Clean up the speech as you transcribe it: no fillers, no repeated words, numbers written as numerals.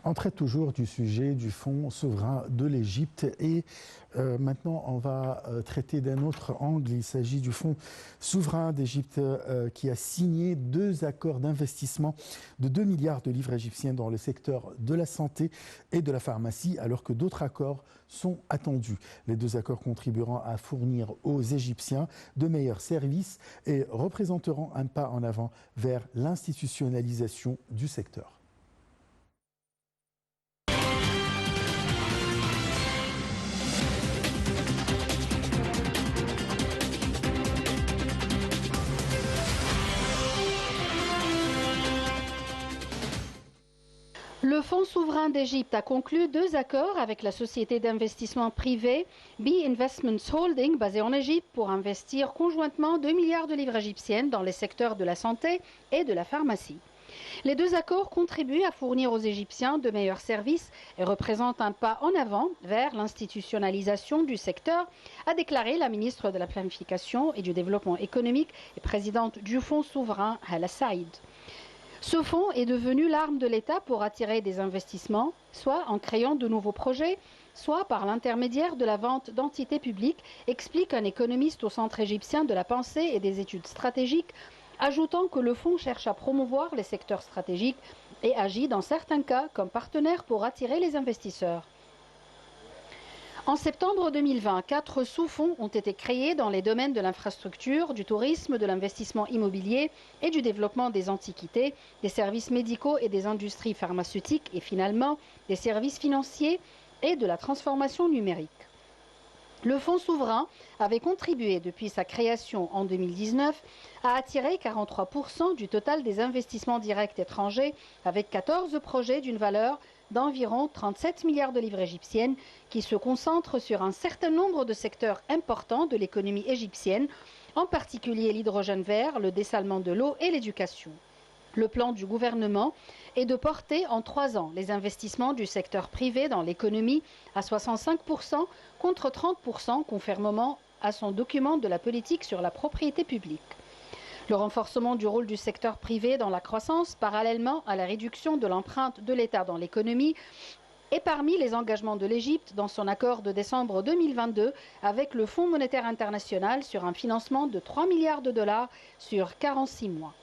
On traite toujours du sujet du fonds souverain de l'Égypte et maintenant on va traiter d'un autre angle. Il s'agit du fonds souverain d'Égypte qui a signé 2 accords d'investissement de 2 milliards de livres égyptiens dans le secteur de la santé et de la pharmacie, alors que d'autres accords sont attendus. Les 2 accords contribueront à fournir aux Égyptiens de meilleurs services et représenteront un pas en avant vers l'institutionnalisation du secteur. Le Fonds souverain d'Égypte a conclu 2 accords avec la société d'investissement privé B Investments Holding, basée en Égypte, pour investir conjointement 2 milliards de livres égyptiennes dans les secteurs de la santé et de la pharmacie. Les 2 accords contribuent à fournir aux Égyptiens de meilleurs services et représentent un pas en avant vers l'institutionnalisation du secteur, a déclaré la ministre de la Planification et du Développement économique et présidente du Fonds souverain Hala Saïd. Ce fonds est devenu l'arme de l'État pour attirer des investissements, soit en créant de nouveaux projets, soit par l'intermédiaire de la vente d'entités publiques, explique un économiste au Centre égyptien de la pensée et des études stratégiques, ajoutant que le fonds cherche à promouvoir les secteurs stratégiques et agit dans certains cas comme partenaire pour attirer les investisseurs. En septembre 2020, 4 sous-fonds ont été créés dans les domaines de l'infrastructure, du tourisme, de l'investissement immobilier et du développement des antiquités, des services médicaux et des industries pharmaceutiques et finalement des services financiers et de la transformation numérique. Le fonds souverain avait contribué depuis sa création en 2019 à attirer 43% du total des investissements directs étrangers avec 14 projets d'une valeur d'environ 37 milliards de livres égyptiennes qui se concentrent sur un certain nombre de secteurs importants de l'économie égyptienne, en particulier l'hydrogène vert, le dessalement de l'eau et l'éducation. Le plan du gouvernement est de porter en 3 ans les investissements du secteur privé dans l'économie à 65% contre 30% conformément à son document de la politique sur la propriété publique. Le renforcement du rôle du secteur privé dans la croissance, parallèlement à la réduction de l'empreinte de l'État dans l'économie, est parmi les engagements de l'Égypte dans son accord de décembre 2022 avec le Fonds monétaire international sur un financement de 3 milliards de dollars sur 46 mois.